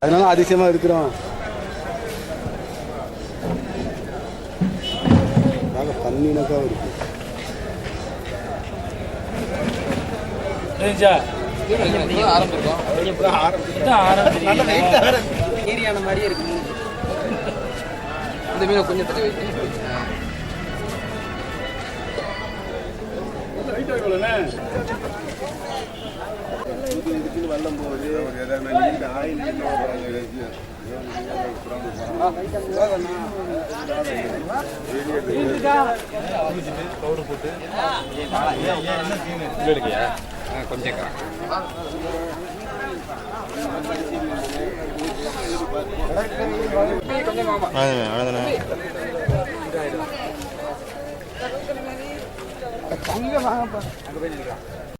அதனால அதிசயமா இருக்கிறோம். தண்ணினக்கா இருக்கு. ஏரியான மாதிரியே இருக்கு. இந்த மீன் கொஞ்சம் தள்ளி வைக்க. வெள்ளம் போகுது. கொஞ்சம்